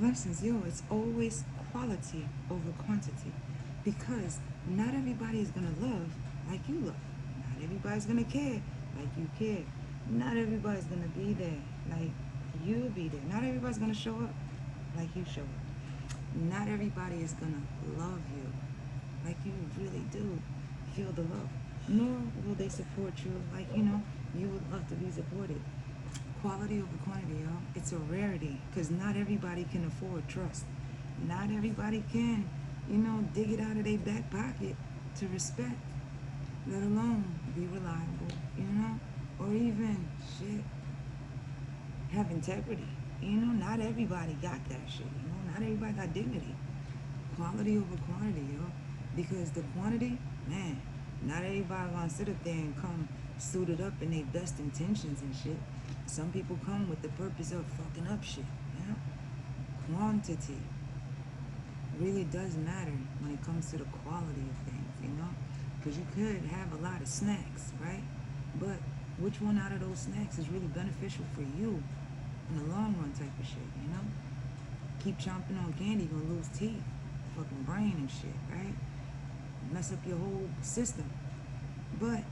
Blessings, yo, it's always quality over quantity because not everybody is gonna love like you love. Not everybody's gonna care like you care. Not everybody's gonna be there like you'll be there. Not everybody's gonna show up like you show up. Not everybody is gonna love you like you really do feel the love. Nor will they support you like, you would love to be supported. Quality over quantity, y'all. It's a rarity because not everybody can afford trust. Not everybody can, dig it out of their back pocket to respect, let alone be reliable, or even shit, have integrity. Not everybody got that shit, not everybody got dignity. Quality over quantity, yo. Because the quantity, man, not everybody gonna sit up there and come suited up in their best intentions and shit. Some people come with the purpose of fucking up shit, Quantity really does matter when it comes to the quality of things, Because you could have a lot of snacks, right? But which one out of those snacks is really beneficial for you in the long run type of shit, Keep chomping on candy, you're gonna lose teeth, fucking brain and shit, right? Mess up your whole system. But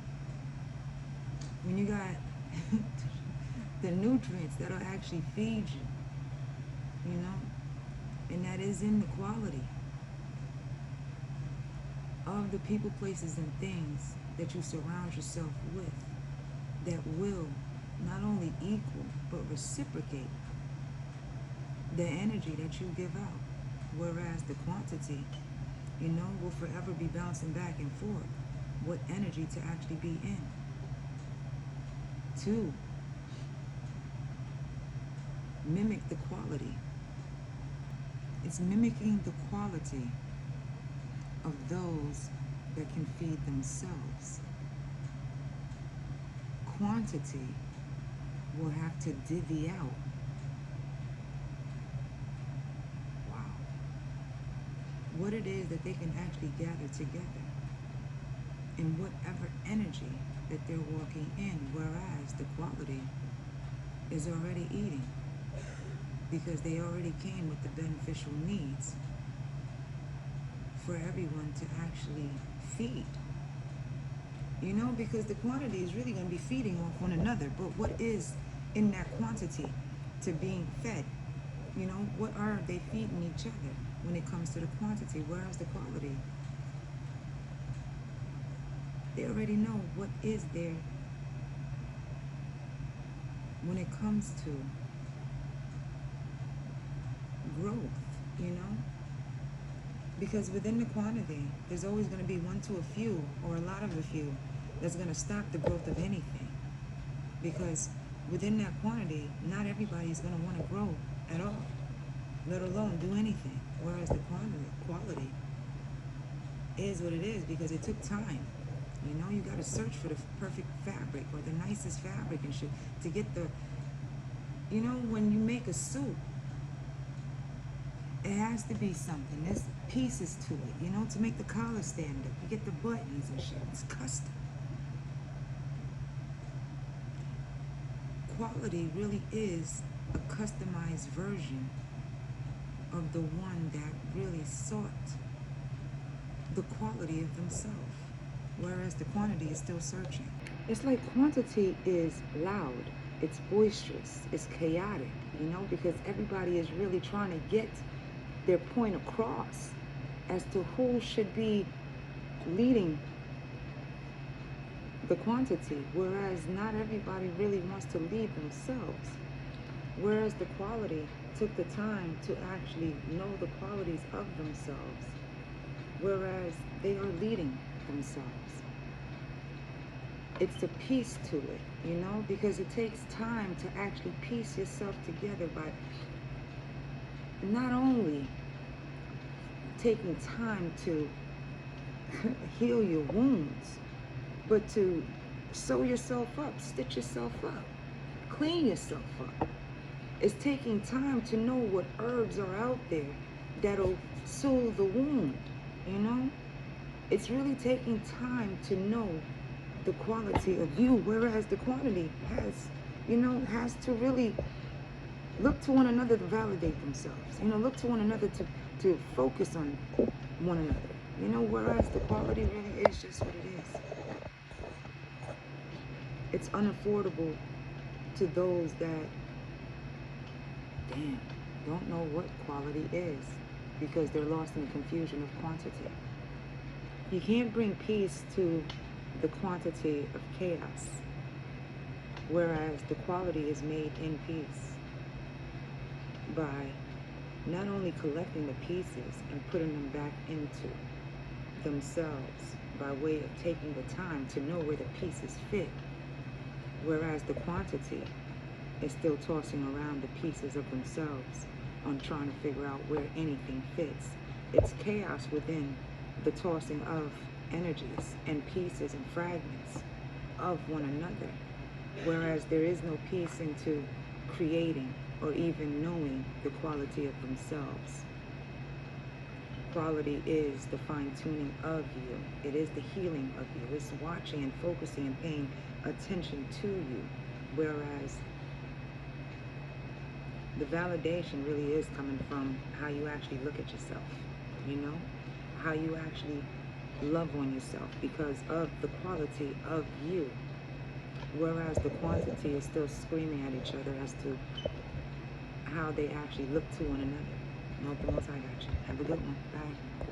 when you got the nutrients that'll actually feed you, and that is in the quality of the people, places, and things that you surround yourself with that will not only equal but reciprocate the energy that you give out. Whereas the quantity, will forever be bouncing back and forth. What energy to actually be in. To mimic the quality. It's mimicking the quality of those that can feed themselves. Quantity will have to divvy out. Wow. What it is that they can actually gather together in whatever energy that they're walking in, whereas the quality is already eating because they already came with the beneficial needs for everyone to actually feed. Because the quantity is really going to be feeding off one another, but what is in that quantity to being fed? What are they feeding each other when it comes to the quantity, whereas the quality? They already know what is there when it comes to growth, Because within the quantity, there's always going to be one to a few or a lot of a few that's going to stop the growth of anything. Because within that quantity, not everybody is going to want to grow at all, let alone do anything. Whereas the quality is what it is because it took time. You got to search for the perfect fabric or the nicest fabric and shit to get the, when you make a suit, it has to be something. There's pieces to it, to make the collar stand up. You get the buttons and shit. It's custom. Quality really is a customized version of the one that really sought the quality of themselves, whereas the quantity is still searching. It's like quantity is loud, it's boisterous, it's chaotic, because everybody is really trying to get their point across as to who should be leading the quantity, whereas not everybody really wants to lead themselves. Whereas the quality took the time to actually know the qualities of themselves, whereas they are leading themselves. It's a piece to it, because it takes time to actually piece yourself together by not only taking time to heal your wounds, but to sew yourself up, stitch yourself up, clean yourself up. It's taking time to know what herbs are out there that'll soothe the wound, It's really taking time to know the quality of you, whereas the quantity has to really Look to one another to validate themselves. Look to one another to focus on one another. Whereas the quality really is just what it is. It's unaffordable to those that, damn, don't know what quality is because they're lost in the confusion of quantity. You can't bring peace to the quantity of chaos, whereas the quality is made in peace by not only collecting the pieces and putting them back into themselves by way of taking the time to know where the pieces fit, whereas the quantity is still tossing around the pieces of themselves on trying to figure out where anything fits. It's chaos within the tossing of energies and pieces and fragments of one another, whereas there is no peace into creating or even knowing the quality of themselves. Quality is the fine-tuning of you. It is the healing of you. It's watching and focusing and paying attention to you, whereas the validation really is coming from how you actually look at yourself, how you actually love on yourself because of the quality of you, whereas the quantity is still screaming at each other as to how they actually look to one another. The most I got you. Have a good one. Bye.